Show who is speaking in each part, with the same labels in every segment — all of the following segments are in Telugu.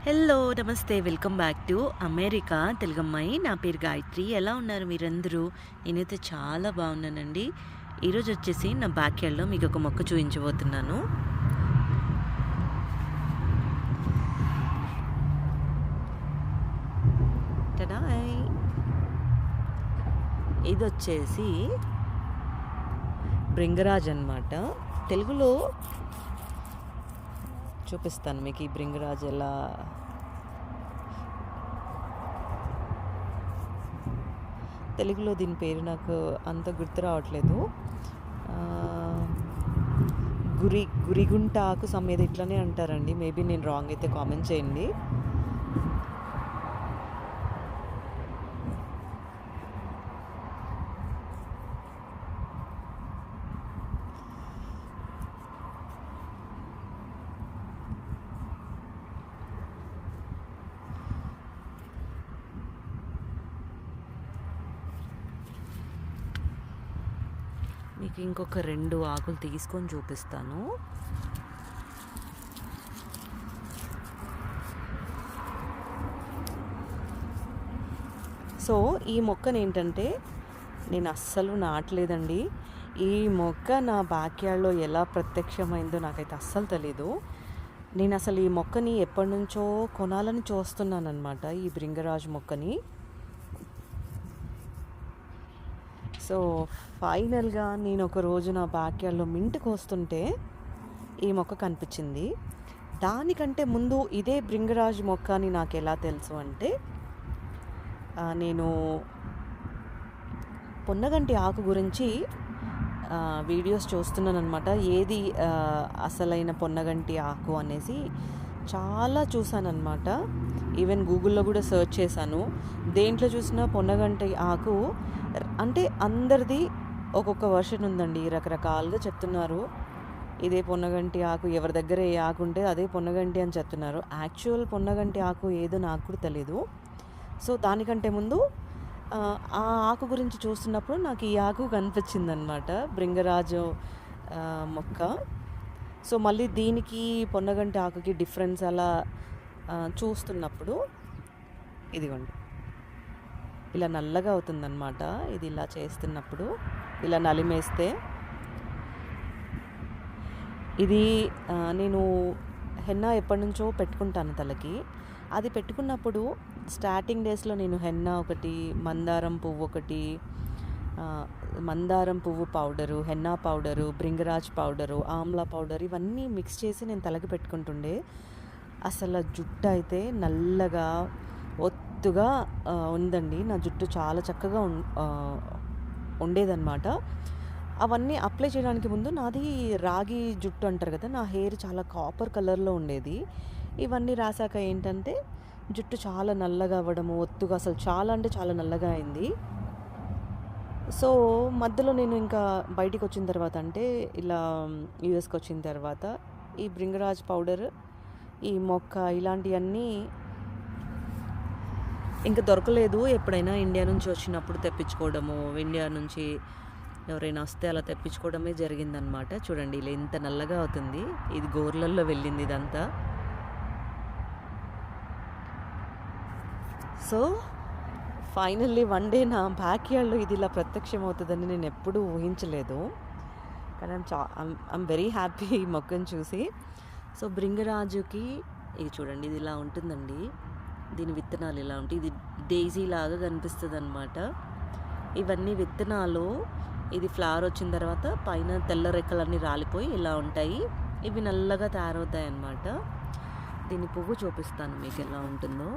Speaker 1: హలో నమస్తే వెల్కమ్ బ్యాక్ టు అమెరికా తెలుగమ్మాయి. నా పేరు గాయత్రి. ఎలా ఉన్నారు మీరందరూ? నేనైతే చాలా బాగున్నానండి. ఈరోజు వచ్చేసి నా బ్యాక్ యార్డ్లో మీకు ఒక మొక్క చూపించబోతున్నాను. టడాయ్! ఇది వచ్చేసి భృంగరాజ్ అన్నమాట. తెలుగులో చూపిస్తాను మీకు ఈ భృంగరాజ్ ఎలా. తెలుగులో దీని పేరు నాకు అంత గుర్తు రావట్లేదు. గురిగుంట ఆకు సమ్మేది ఇట్లనే అంటారండి. మేబీ నేను రాంగ్ అయితే కామెంట్ చేయండి. మీకు ఇంకొక 2 ఆకులు తీసుకొని చూపిస్తాను. సో ఈ మొక్కను ఏంటంటే నేను అస్సలు నాటలేదండి. ఈ మొక్క నా బ్యాక్ యార్డ్లో ఎలా ప్రత్యక్షమైందో నాకైతే అస్సలు తెలీదు. నేను అసలు ఈ మొక్కని ఎప్పటి నుంచో కొనాలని చూస్తున్నాను అనమాట, ఈ భృంగరాజ్ మొక్కని. సో ఫైనల్గా నేను ఒక రోజు నా బ్యాక్ యార్డ్లో మింట్కి వస్తుంటే ఈ మొక్క కనిపించింది. దానికంటే ముందు ఇదే భృంగరాజ్ మొక్క అని నాకు ఎలా తెలుసు అంటే, నేను పొన్నగంటి ఆకు గురించి వీడియోస్ చూస్తున్నాను అనమాట. ఏది అసలైన పొన్నగంటి ఆకు అనేసి చాలా చూసాను అనమాట. ఈవెన్ గూగుల్లో కూడా సెర్చ్ చేశాను. దేంట్లో చూసినా పొన్నగంటి ఆకు అంటే అందరిది ఒక్కొక్క వర్షన్ ఉందండి. రకరకాలుగా చెప్తున్నారు. ఇదే పొన్నగంటి ఆకు, ఎవరి దగ్గర ఏ ఆకు ఉంటే అదే పొన్నగంటి అని చెప్తున్నారు. యాక్చువల్ పొన్నగంటి ఆకు ఏదో నాకు కూడా తెలీదు. సో దానికంటే ముందు ఆ ఆకు గురించి చూస్తున్నప్పుడు నాకు ఈ ఆకు కనిపించిందనమాట, భృంగరాజు మొక్క. సో మళ్ళీ దీనికి పొన్నగంటి ఆకుకి డిఫరెన్స్ అలా చూస్తున్నప్పుడు ఇదిగోండి ఇలా నల్లగా అవుతుందన్నమాట. ఇది ఇలా చేస్తున్నప్పుడు ఇలా నలిమేస్తే ఇది నేను హెన్నా ఎప్పటి నుంచో పెట్టుకుంటాను తలకి. అది పెట్టుకున్నప్పుడు స్టార్టింగ్ డేస్లో నేను హెన్నా ఒకటి, మందారం పువ్వు ఒకటి, మందారం పువ్వు powder, henna powder, Bhringraj powder, Amla powder ఇవన్నీ మిక్స్ చేసి నేను తలకి పెట్టుకుంటుండే. అసలు జుట్టు అయితే నల్లగా ఒత్తుగా ఉందండి. నా జుట్టు చాలా చక్కగా ఉండేదన్నమాట. అవన్నీ అప్లై చేయడానికి ముందు నాది రాగి జుట్టు అంటారు కదా, నా హెయిర్ చాలా కాపర్ కలర్లో ఉండేది. ఇవన్నీ రాసాక ఏంటంటే జుట్టు చాలా నల్లగా అవ్వడము, ఒత్తుగా, అసలు చాలా అంటే చాలా నల్లగా అయింది. సో మధ్యలో నేను ఇంకా బయటికి వచ్చిన తర్వాత, అంటే ఇలా యూఎస్కి వచ్చిన తర్వాత ఈ భృంగరాజ్ పౌడర్, ఈ మొక్క ఇలాంటివన్నీ ఇంకా దొరకలేదు. ఎప్పుడైనా ఇండియా నుంచి వచ్చినప్పుడు తెప్పించుకోవడము, ఇండియా నుంచి ఎవరైనా వస్తే అలా తెప్పించుకోవడమే జరిగిందనమాట. చూడండి ఇలా ఎంత నల్లగా అవుతుంది. ఇది గోర్లల్లో వెళ్ళింది ఇదంతా. సో ఫైనల్లీ వన్ డే నా బ్యాక్ యార్డ్లో ఇది ఇలా ప్రత్యక్షం అవుతుందని నేను ఎప్పుడూ ఊహించలేదు. కానీ ఐమ్ వెరీ హ్యాపీ ఈ మొక్కను చూసి. సో భృంగరాజుకి ఇది చూడండి, ఇది ఇలా ఉంటుందండి. దీని విత్తనాలు ఇలా ఉంటాయి. ఇది డేజీ లాగా కనిపిస్తుంది అనమాట. ఇవన్నీ విత్తనాలు. ఇది ఫ్లవర్ వచ్చిన తర్వాత పైన తెల్ల రెక్కలన్నీ రాలిపోయి ఇలా ఉంటాయి. ఇవి నల్లగా తయారవుతాయి అన్నమాట. దీని పువ్వు చూపిస్తాను మీకు ఎలా ఉంటుందో.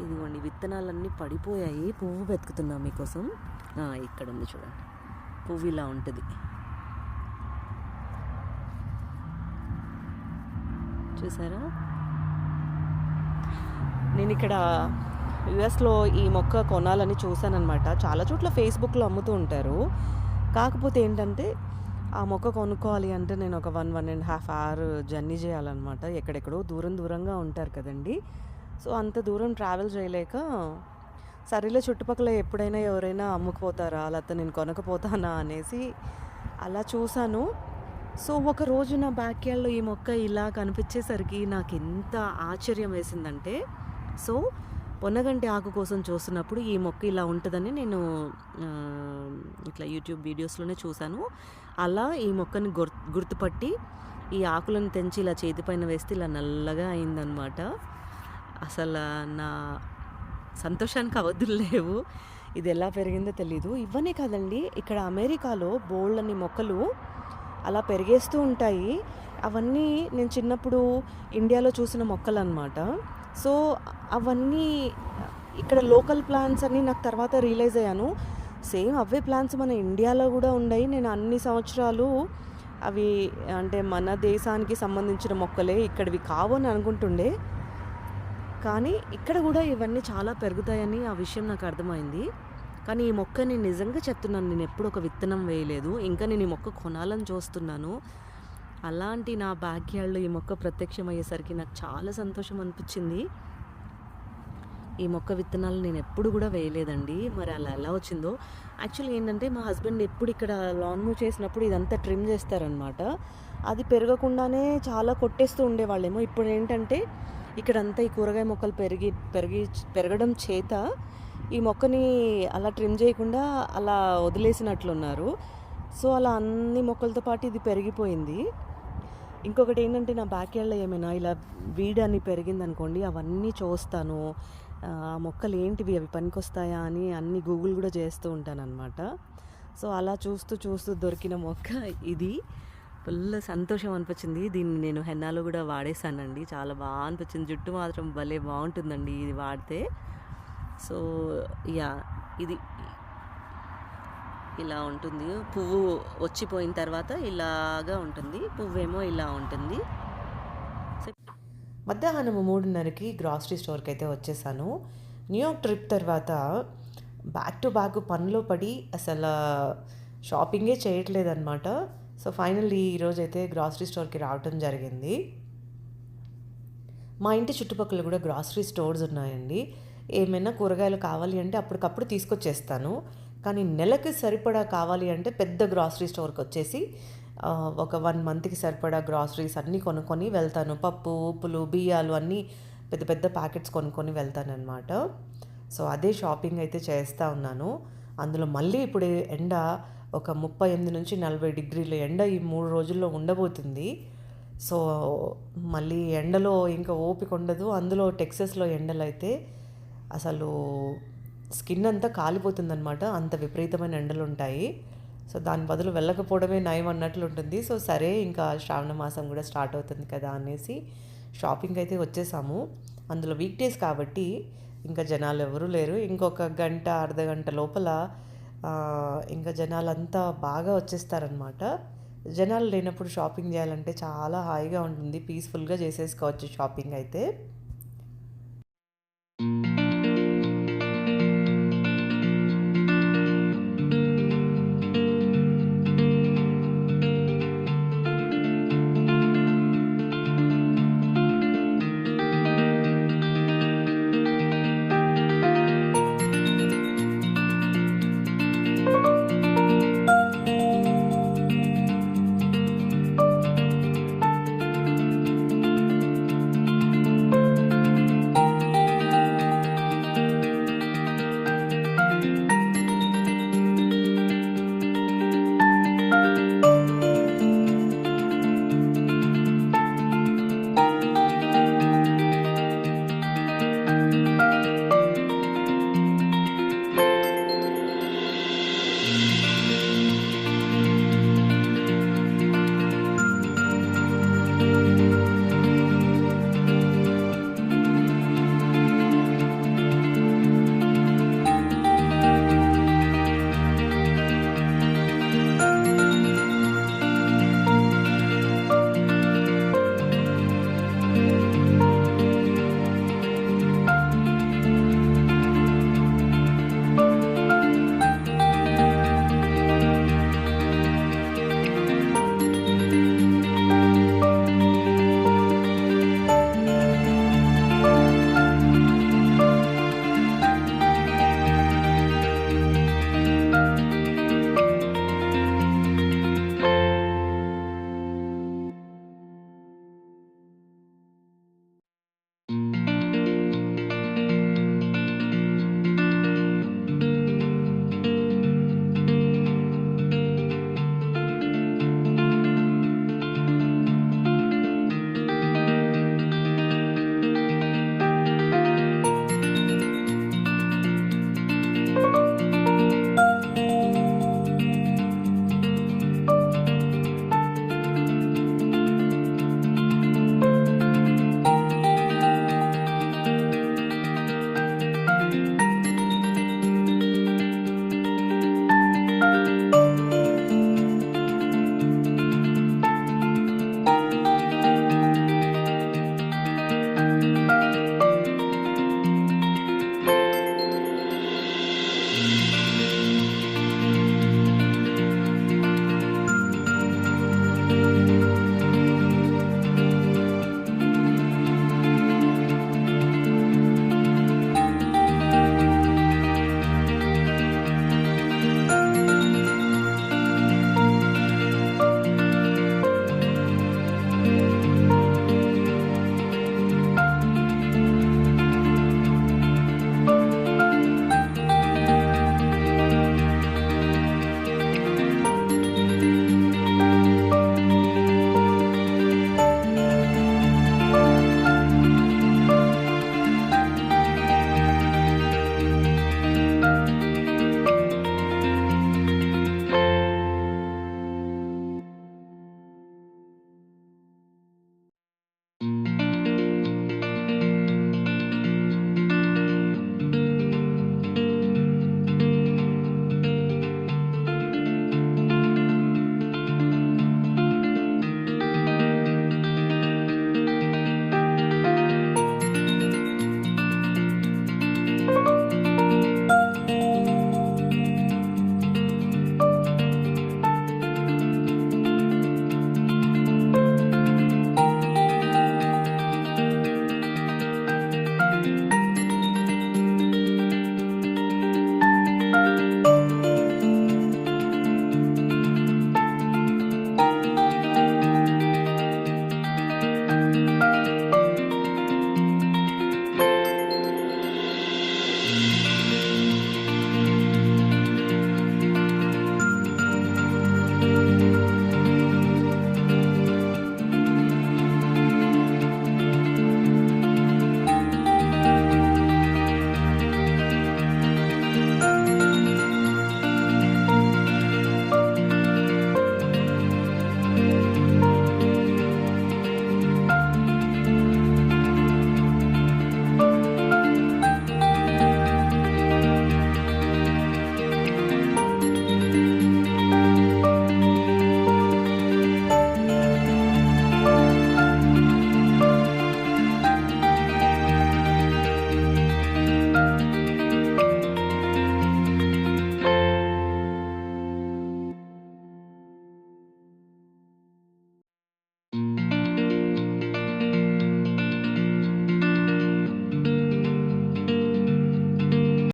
Speaker 1: ఇదిగోండి విత్తనాలన్నీ పడిపోయాయి. పువ్వు వెతుకుతున్నాం మీకోసం. ఇక్కడ ఉంది చూడండి, పువ్వు ఇలా ఉంటుంది. చూసారా? నేను ఇక్కడ యుఎస్లో ఈ మొక్క కొనాలని చూశానమాట. చాలా చోట్ల ఫేస్బుక్లో అమ్ముతూ ఉంటారు. కాకపోతే ఏంటంటే ఆ మొక్క కొనుక్కోవాలి అంటే నేను ఒక 1.5 అవర్ జర్నీ చేయాలన్నమాట. ఎక్కడెక్కడో దూరంగా ఉంటారు కదండి. సో అంత దూరం ట్రావెల్ చేయలేక, సరేలే చుట్టుపక్కల ఎప్పుడైనా ఎవరైనా అమ్ముకుపోతారా, లేకపోతే నేను కొనకపోతానా అనేసి అలా చూశాను. సో ఒకరోజు నా బ్యాక్‌యార్డ్‌లో ఈ మొక్క ఇలా కనిపించేసరికి నాకెంత ఆశ్చర్యం వేసిందంటే, సో పొన్నగంటి ఆకు కోసం చూస్తున్నప్పుడు ఈ మొక్క ఇలా ఉంటదని నేను ఇట్లా యూట్యూబ్ వీడియోస్‌లోనే చూసాను. అలా ఈ మొక్కని గుర్తుపట్టి ఈ ఆకులను తెంచి ఇలా చేతి పైన వేస్తే ఇలా నల్లగా అయిందనమాట. అసల నా సంతోషానికి అవధులు లేవు. ఇది ఎలా పెరిగిందో తెలీదు. ఇవన్నీ కాదండి, ఇక్కడ అమెరికాలో బోలెడన్ని మొక్కలు అలా పెరిగేస్తూ ఉంటాయి. అవన్నీ నేను చిన్నప్పుడు ఇండియాలో చూసిన మొక్కలనమాట. సో అవన్నీ ఇక్కడ లోకల్ ప్లాంట్స్ అని నాకు తర్వాత రియలైజ్ అయ్యాను. సేమ్ అవే ప్లాంట్స్ మన ఇండియాలో కూడా ఉన్నాయి. నేను అన్ని సంవత్సరాలు అవి అంటే మన దేశానికి సంబంధించిన మొక్కలే, ఇక్కడివి కావు అని అనుకుంటుండే. కానీ ఇక్కడ కూడా ఇవన్నీ చాలా పెరుగుతాయని ఆ విషయం నాకు అర్థమైంది. కానీ ఈ మొక్కని నిజంగా చెప్తున్నాను, నేను ఎప్పుడు ఒక విత్తనం వేయలేదు. ఇంకా నేను ఈ మొక్క కొనాలని చూస్తున్నాను. అలాంటి నా బ్యాక్‌యార్డ్‌లో ఈ మొక్క ప్రత్యక్షమయ్యేసరికి నాకు చాలా సంతోషం అనిపించింది. ఈ మొక్క విత్తనాలు నేను ఎప్పుడు కూడా వేయలేదండి. మరి అలా ఎలా వచ్చిందో. యాక్చువల్లీ ఏంటంటే మా హస్బెండ్ ఎప్పుడు ఇక్కడ లాన్ మూవ్ చేసినప్పుడు ఇదంతా ట్రిమ్ చేస్తారనమాట. అది పెరగకుండానే చాలా కొట్టేస్తూ ఉండేవాళ్ళేమో. ఇప్పుడు ఏంటంటే ఇక్కడంతా ఈ కూరగాయ మొక్కలు పెరగడం చేత ఈ మొక్కని అలా ట్రిమ్ చేయకుండా అలా వదిలేసినట్లున్నారు. సో అలా అన్ని మొక్కలతో పాటు ఇది పెరిగిపోయింది. ఇంకొకటి ఏంటంటే నా బ్యాక్‌యార్డ్‌లో ఏమైనా ఇలా వీడని పెరిగిందనుకోండి, అవన్నీ చూస్తాను. ఆ మొక్కలు ఏంటివి, అవి పనికొస్తాయా అని అన్నీ గూగుల్ కూడా చేస్తూ ఉంటానన్నమాట. సో అలా చూస్తూ దొరికిన మొక్క ఇది. ఫుల్ సంతోషం అనిపించింది. దీన్ని నేను హెన్నాలో కూడా వాడేసానండి. చాలా బాగా అనిపించింది. జుట్టు మాత్రం భలే బాగుంటుందండి ఇది వాడితే. సో ఇది ఇలా ఉంటుంది. పువ్వు వచ్చిపోయిన తర్వాత ఇలాగా ఉంటుంది. పువ్వేమో ఇలా ఉంటుంది. మధ్యాహ్నం 3:30కి గ్రాసరీ స్టోర్కి అయితే వచ్చేసాను. న్యూయార్క్ ట్రిప్ తర్వాత బ్యాక్ టు బ్యాక్ పనిలో పడి అసలు షాపింగే చేయట్లేదన్నమాట. సో ఫైనల్లీ ఈరోజైతే గ్రాసరీ స్టోర్కి రావటం జరిగింది. మా ఇంటి చుట్టుపక్కల కూడా గ్రాసరీ స్టోర్స్ ఉన్నాయండి. ఏమైనా కూరగాయలు కావాలి అంటే అప్పటికప్పుడు తీసుకొచ్చేస్తాను. కానీ నెలకి సరిపడా కావాలి అంటే పెద్ద గ్రాసరీ స్టోర్కి వచ్చేసి ఒక 1 మంత్కి సరిపడా గ్రాసరీస్ అన్నీ కొనుక్కొని వెళ్తాను. పప్పు, ఉప్పులు, బియ్యాలు అన్నీ పెద్ద పెద్ద ప్యాకెట్స్ కొనుక్కొని వెళ్తానన్నమాట. సో అదే షాపింగ్ అయితే చేస్తూ ఉన్నాను. అందులో మళ్ళీ ఇప్పుడు ఎండ ఒక 38 నుంచి 40 డిగ్రీల ఎండ ఈ 3 రోజుల్లో ఉండబోతుంది. సో మళ్ళీ ఎండలో ఇంకా ఓపిక ఉండదు. అందులో టెక్సస్లో ఎండలు అయితే అసలు స్కిన్ అంతా కాలిపోతుందన్నమాట. అంత విపరీతమైన ఎండలు ఉంటాయి. సో దాని బదులు వెళ్ళకపోవడమే నయం అన్నట్లు ఉంటుంది. సో సరే, ఇంకా శ్రావణ మాసం కూడా స్టార్ట్ అవుతుంది కదా అనేసి షాపింగ్ అయితే వచ్చేసాము. అందులో వీక్ డేస్ కాబట్టి ఇంకా జనాలు ఎవరూ లేరు. ఇంకొక గంట అర్ధగంట లోపల ఇంకా జనాలంతా బాగా వచ్చేస్తారనమాట. జనాలు లేనప్పుడు షాపింగ్ చేయాలంటే చాలా హాయిగా ఉంటుంది. పీస్ఫుల్గా చేసేసుకోవచ్చు షాపింగ్ అయితే.